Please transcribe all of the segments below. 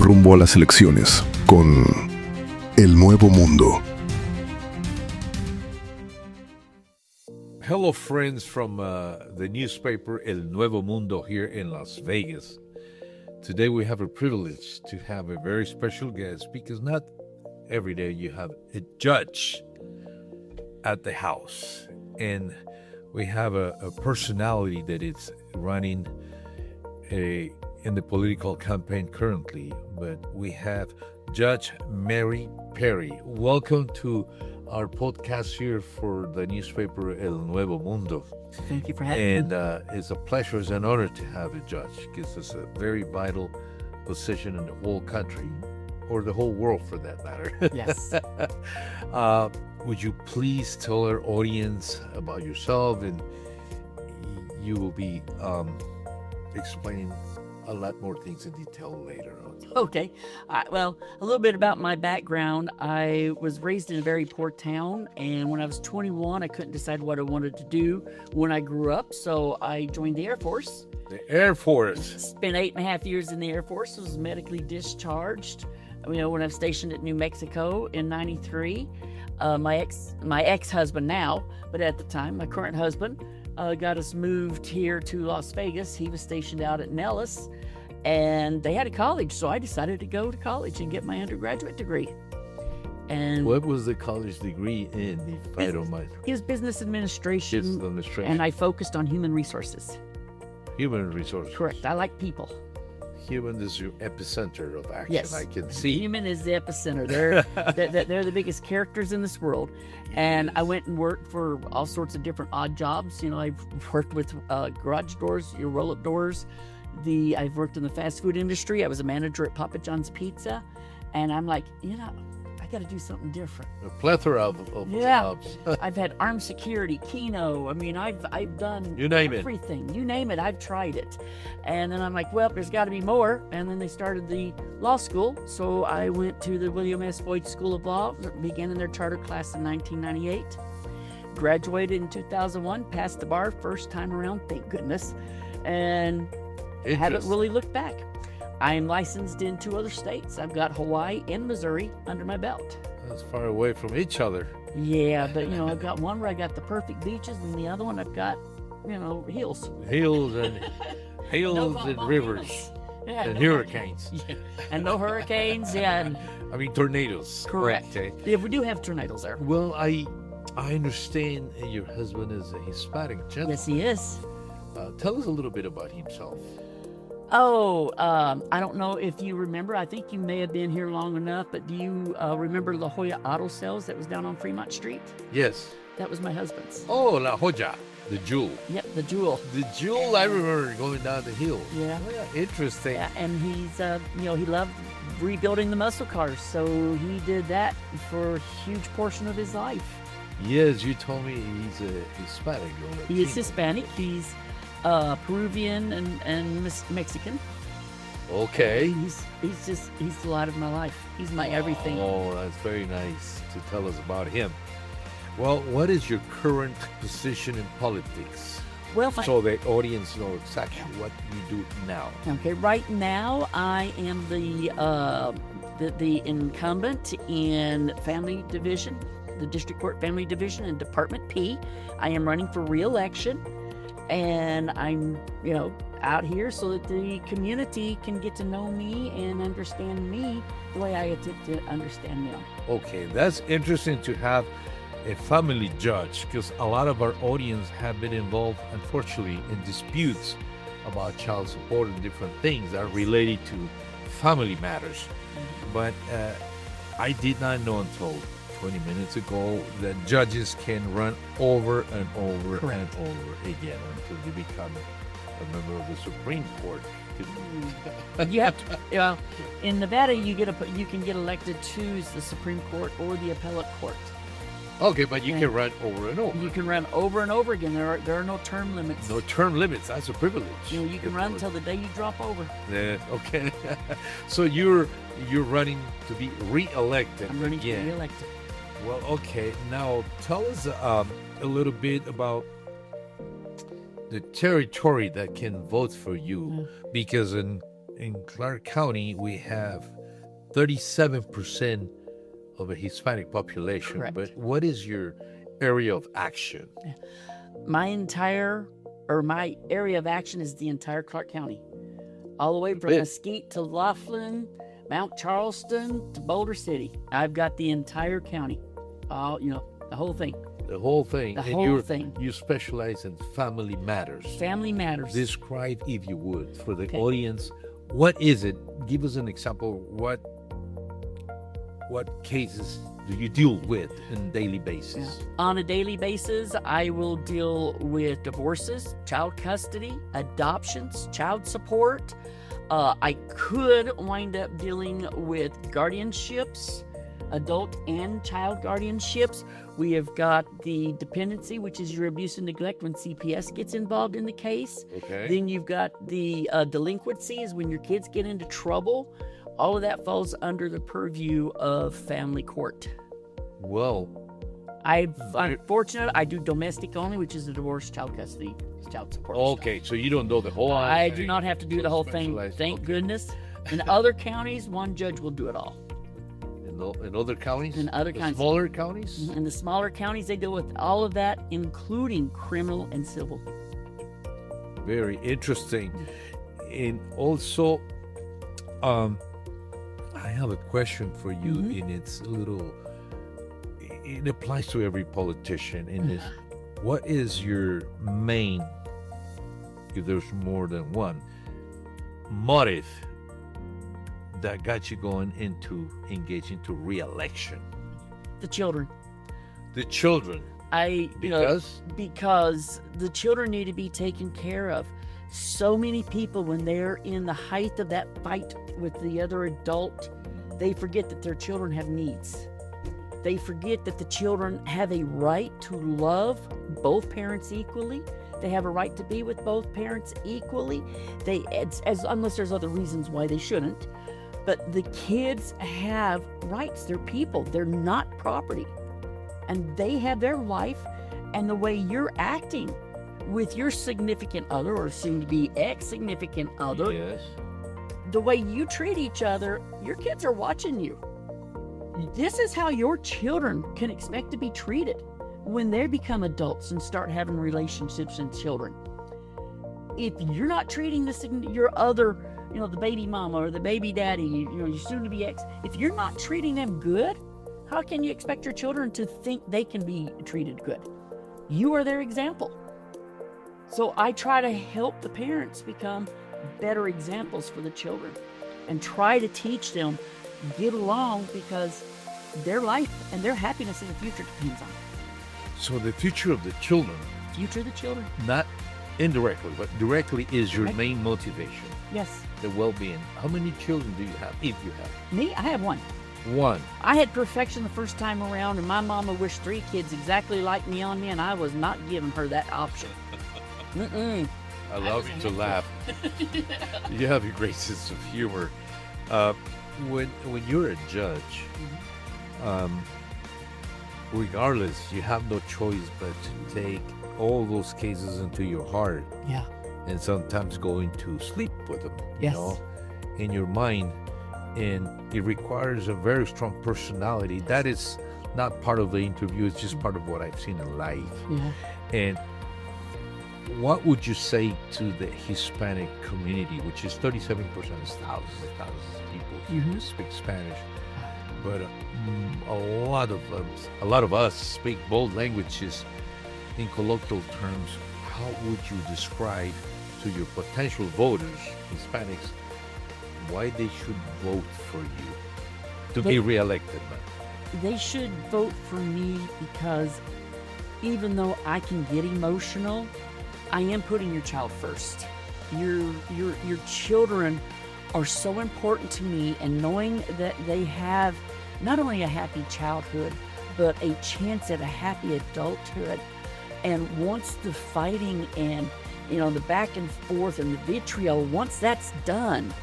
rumbo a las elecciones con El Nuevo Mundo. Hello, friends from the newspaper El Nuevo Mundo here in Las Vegas. Today we have a privilege to have a very special guest because not every day you have a judge at the house. And we have a personality that is running in the political campaign currently, but we have Judge Mary Perry. Welcome to our podcast here for the newspaper El Nuevo Mundo. Thank you for having me. And it's a pleasure, it's an honor to have a judge because it's a very vital position in the whole country, or the whole world for that matter. Yes. Would you please tell our audience about yourself, and you will be explaining a lot more things in detail later on. Okay. Well, a little bit about my background. I was raised in a very poor town, and when I was 21, I couldn't decide what I wanted to do when I grew up, so I joined the Air Force. The Air Force. Spent 8.5 years in the Air Force, was medically discharged. When I was stationed at New Mexico in '93. My ex-husband now, but at the time, my current husband, got us moved here to Las Vegas. He was stationed out at Nellis, and they had a college, so I decided to go to college and get my undergraduate degree. And what was the college degree in, if I don't mind? It was business administration, Business administration. and I focused on human resources. Human resources. Correct. I like people. Human is your epicenter of action. Yes. I can see. Human is the epicenter. They're the biggest characters in this world. And I went and worked for all sorts of different odd jobs. I've worked with garage doors, your roll-up doors. I've worked in the fast food industry. I was a manager at Papa John's Pizza. And I'm like, I got to do something different. A plethora of jobs. I've had armed security, Keno. I've done You name it. everything. You name it, I've tried it. And then I'm like, well, there's got to be more. And then they started the law school. So I went to the William S. Boyd School of Law, began in their charter class in 1998. Graduated in 2001, passed the bar first time around, thank goodness. And haven't really looked back. I'm licensed in 2 other states. I've got Hawaii and Missouri under my belt. That's far away from each other. Yeah, but I've got one where I got the perfect beaches, and the other one I've got, hills. Hills and rivers Yeah, and no hurricanes. Yeah. And no hurricanes, yeah. And Tornadoes. correct. Okay. Yeah, we do have tornadoes there. Well, I understand your husband is a Hispanic gentleman. Yes, he is. Tell us a little bit about himself. Oh, I don't know if you remember. I think you may have been here long enough, but do you remember La Jolla Auto Sales that was down on Fremont Street? Yes. That was my husband's. Oh, La Jolla, the jewel. Yep, the Jewel. The jewel, I remember going down the hill. Yeah. Oh, yeah. Interesting. Yeah, and he's, he loved rebuilding the muscle cars, so he did that for a huge portion of his life. Yes, you told me he's a Hispanic. He is Hispanic. He's Peruvian and Mexican. Okay. He's the light of my life. He's my everything. Oh, that's very nice to tell us about him. Well, what is your current position in politics? Well, So the audience know exactly what you do now. okay. Right now, I am the incumbent in Family Division, the District Court Family Division in Department P. I am running for re-election. And I'm, out here so that the community can get to know me and understand me the way I attempt to understand them. Okay, that's interesting to have a family judge because a lot of our audience have been involved, unfortunately, in disputes about child support and different things that are related to family matters. But I did not know until 20 minutes ago that judges can run over and over Correct. and over again until they become a member of the Supreme Court. You have to, in Nevada, you can get elected to the Supreme Court or the appellate court. Okay, but you can run over and over. You can run over and over again. There are no term limits. No term limits. That's a privilege. You can run until the day you drop over. Okay. So you're running to be re-elected I'm running again. to be elected. Well, okay. Now tell us a little bit about the territory that can vote for you, because in in Clark County, we have 37% of a Hispanic population. Correct. But what is your area of action? My area of action is the entire Clark County, all the way from Bit. Mesquite to Laughlin, Mount Charleston to Boulder City. I've got the entire county, the whole thing. The whole thing. The And whole thing. You specialize in family matters. Family matters. Describe, if you would, for the Okay. audience, what is it? Give us an example. What cases do you deal with on a daily basis? On a daily basis, I will deal with divorces, child custody, adoptions, child support. I could wind up dealing with guardianships, adult and child guardianships. We have got the dependency, which is your abuse and neglect when CPS gets involved in the case. Okay. Then you've got the delinquency, is when your kids get into trouble. All of that falls under the purview of family court. Well, I'm fortunate. I do domestic only, which is the divorce, child custody, child support. okay, so you don't know the whole I thing. do not have to do the whole thing. Specialized, Thank okay. goodness. In other counties, one judge will do it all. In other counties? In other The counties. smaller counties? In the smaller counties, they deal with all of that, including criminal and civil. Very interesting. And also, I have a question for you, Mhm. and it's a little, it applies to every politician. And this, what is your main, if there's more than one, motive that got you going into engaging to re-election? The children. The children. Because the children need to be taken care of. So many people, when they're in the height of that fight with the other adult, they forget that their children have needs. They forget that the children have a right to love both parents equally. They have a right to be with both parents equally. Unless there's other reasons why they shouldn't. But the kids have rights. They're people. They're not property. And they have their life, and the way you're acting with your significant other or soon-to-be ex-significant other, Yes. the way you treat each other, your kids are watching you. This is how your children can expect to be treated when they become adults and start having relationships and children. If you're not treating your other, the baby mama or the baby daddy, your soon-to-be ex, if you're not treating them good, how can you expect your children to think they can be treated good? You are their example. So I try to help the parents become better examples for the children and try to teach them, get along, because their life and their happiness in the future depends on it. So the future of the children, Future of the children. not indirectly, but directly, is your Correct. main motivation, Yes. the well-being. How many children do you have, if you have? Me, I have one. One. I had perfection the first time around, and my mama wished 3 kids exactly like me on me, and I was not giving her that option. Mm-mm. I love you to laugh. You have a great sense of humor. When you're a judge, regardless, you have no choice but to take all those cases into your heart, Yeah. and sometimes going to sleep with them, Yes. in your mind. And it requires a very strong personality. That is not part of the interview. It's just part of what I've seen in life. Yeah. And what would you say to the Hispanic community, which is 37%, is thousands and thousands of people who speak Spanish, but a lot of us speak both languages. In colloquial terms, how would you describe to your potential voters, Hispanics, why they should vote for you to be reelected? They should vote for me because even though I can get emotional, I am putting your child first. Your children are so important to me, and knowing that they have not only a happy childhood, but a chance at a happy adulthood. And once the fighting and the back and forth and the vitriol, once that's done,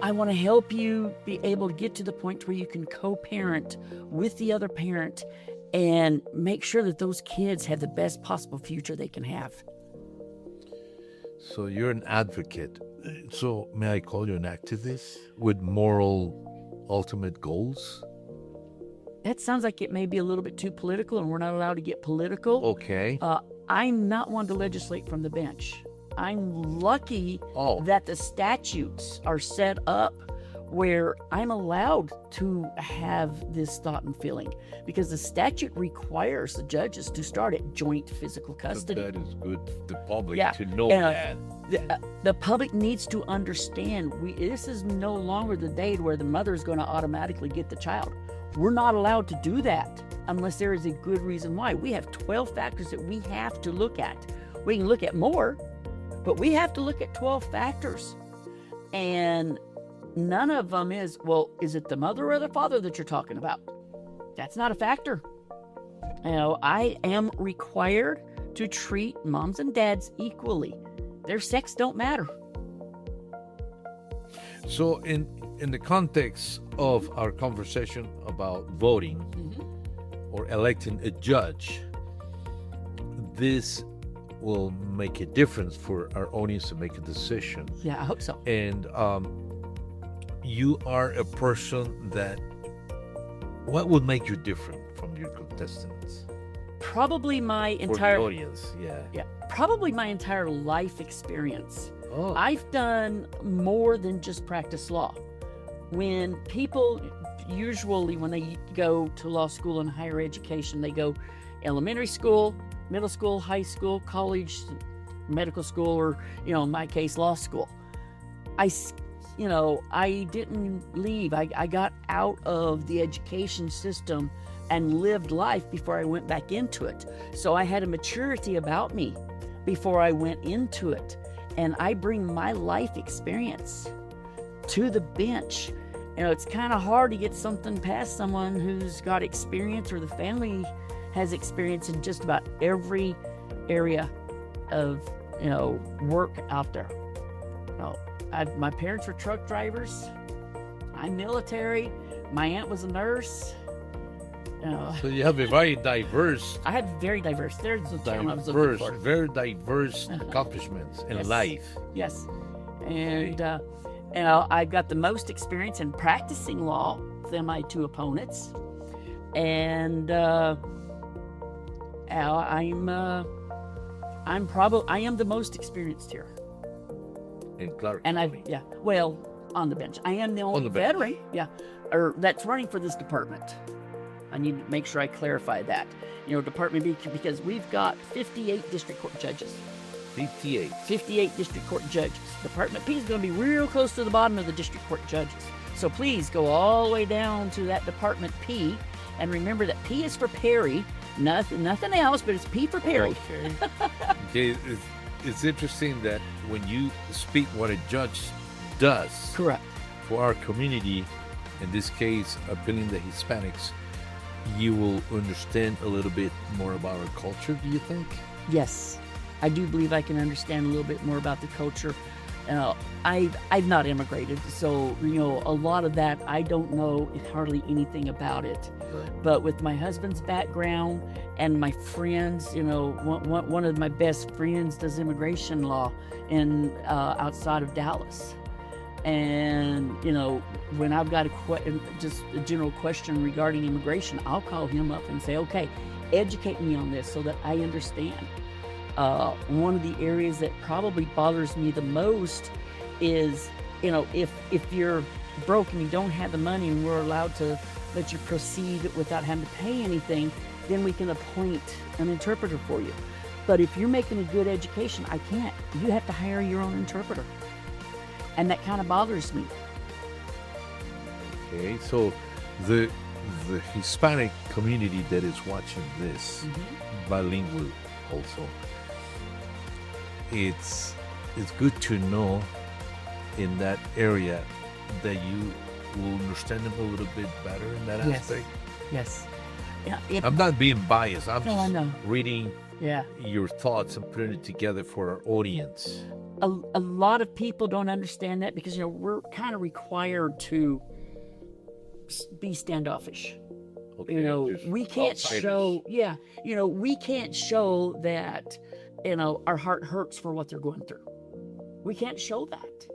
I want to help you be able to get to the point where you can co-parent with the other parent and make sure that those kids have the best possible future they can have. So you're an advocate So, may I call you an activist with moral ultimate goals? That sounds like it may be a little bit too political, and we're not allowed to get political. Okay. I'm not one to legislate from the bench. I'm lucky that the statutes are set up where I'm allowed to have this thought and feeling, because the statute requires the judges to start at joint physical custody. That is good for the public to know And, that. the public needs to understand this is no longer the day where the mother is going to automatically get the child. We're not allowed to do that unless there is a good reason why. We have 12 factors that we have to look at. We can look at more, but we have to look at 12 factors. And none of them is it the mother or the father that you're talking about? That's not a factor. I am required to treat moms and dads equally. Their sex don't matter. So, in the context of our conversation about voting or electing a judge, this will make a difference for our audience to make a decision. Yeah, I hope so. And you are a person that, what would make you different from your contestants? Probably my For the entire audience, probably my entire life experience. Oh, I've done more than just practice law. When people usually, when they go to law school and higher education, they go elementary school, middle school, high school, college, medical school, or in my case, law school. I didn't leave. I got out of the education system and lived life before I went back into it. So I had a maturity about me before I went into it. And I bring my life experience to the bench. It's kind of hard to get something past someone who's got experience, or the family has experience in just about every area of, work out there. My parents were truck drivers. I'm military. My aunt was a nurse. so you have a very diverse, I had very diverse. There's the term I was looking for. very diverse accomplishments in Yes. life. Yes. And, I've got the most experience in practicing law than my two opponents. And I am the most experienced here. In Clark And County. on the bench. I am the only On the bench. veteran, or that's running for this department. I need to make sure I clarify that. Department B, because we've got 58 district court judges. 58. 58 district court judges. Department P is going to be real close to the bottom of the district court judges. So please go all the way down to that Department P, and remember that P is for Perry, nothing else, but it's P for Perry. Okay, it's interesting that when you speak what a judge does Correct. for our community, in this case, appealing the Hispanics, you will understand a little bit more about our culture, do you think? Yes, I do believe I can understand a little bit more about the culture. I've not immigrated, so a lot of that I don't know hardly anything about it. But with my husband's background and my friends, one of my best friends does immigration law in outside of Dallas. And when I've got just a general question regarding immigration, I'll call him up and say, okay, educate me on this so that I understand. One of the areas that probably bothers me the most is, if you're broke and you don't have the money and we're allowed to let you proceed without having to pay anything, then we can appoint an interpreter for you. But if you're making a good education, I can't. You have to hire your own interpreter. And that kind of bothers me. Okay, so the Hispanic community that is watching this, bilingual also, it's good to know in that area that you will understand them a little bit better in that aspect. Yes. Yeah. I'm not being biased. I'm No, I just know. reading Yeah. your thoughts and putting it together for our audience. A lot of people don't understand that because we're kind of required to be standoffish. Okay, just We can't outsiders. show. Yeah. We can't show that our heart hurts for what they're going through. We can't show that.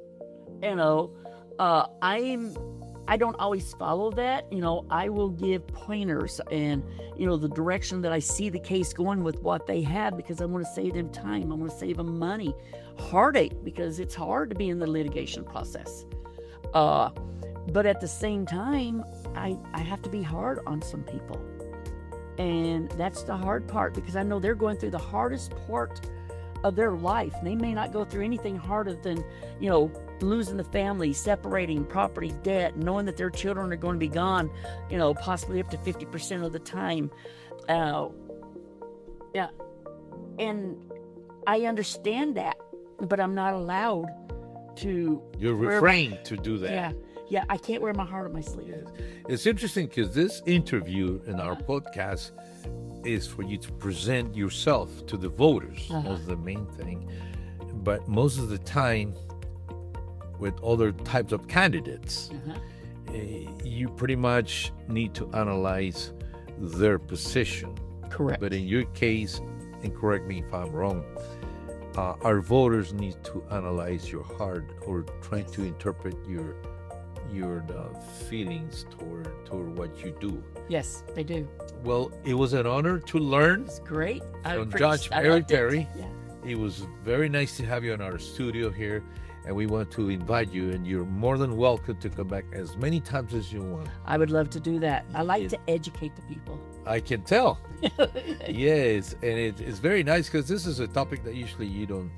You know, I don't always follow that. You know, I will give pointers and, you know, the direction that I see the case going with what they have, because I want to save them time. I want to save them money, heartache, because it's hard to be in the litigation process. But at the same time, I have to be hard on some people. And that's the hard part, because I know they're going through the hardest part of their life. They may not go through anything harder than, you know, losing the family, separating, property, debt, knowing that their children are going to be gone, you know, possibly up to 50% of the time. Yeah. And I understand that, but I'm not allowed to. You're refrained to do that. Yeah. Yeah, I can't wear my heart on my sleeve. Yes. It's interesting because this interview in our podcast is for you to present yourself to the voters. That's the main thing. But most of the time, with other types of candidates, you pretty much need to analyze their position. Correct. But in your case, and correct me if I'm wrong, our voters need to analyze your heart, or try to interpret your feelings toward what you do. Yes, they do. Well, it was an honor to learn. It's great. From Judge Perry. Yeah. It was very nice to have you in our studio here, and we want to invite you, and you're more than welcome to come back as many times as you want. I would love to do that. I like to educate the people. I can tell. Yes, and it's very nice, because this is a topic that usually you don't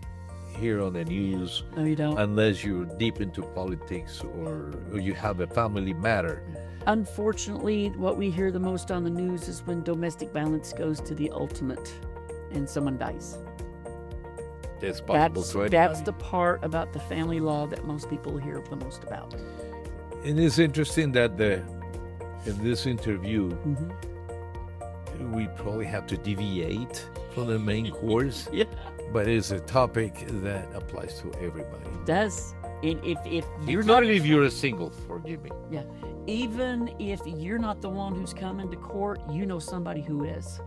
hear on the news. No, you don't. Unless you're deep into politics or you have a family matter. Unfortunately, what we hear the most on the news is when domestic violence goes to the ultimate and someone dies. It's possible. That's the part about the family law that most people hear the most about. And it's interesting that in this interview, we probably have to deviate from the main course. Yeah. But it's a topic that applies to everybody. It does. And if not if you're a single, forgive me. Yeah. Even if you're not the one who's coming to court, you know somebody who is.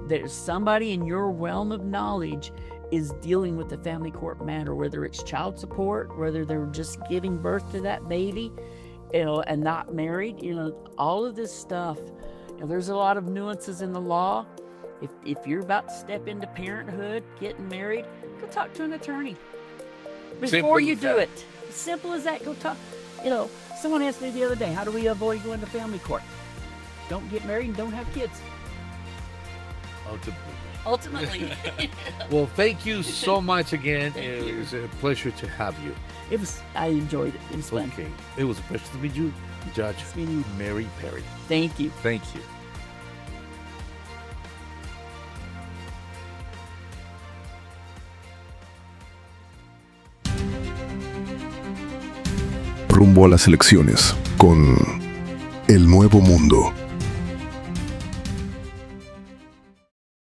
There's somebody in your realm of knowledge is dealing with the family court matter, whether it's child support, whether they're just giving birth to that baby, you know, and not married, you know, all of this stuff. You know, there's a lot of nuances in the law. If you're about to step into parenthood, getting married, go talk to an attorney before you do it. As simple as that. Go talk. You know, someone asked me the other day, how do we avoid going to family court? Don't get married and don't have kids. Ultimately. Well, thank you so much again. It was a pleasure to have you. I enjoyed it. It was fun. Okay. It was a pleasure to meet you, Judge Mary Perry. Thank you. Thank you. Rumbo a las elecciones con El Nuevo Mundo.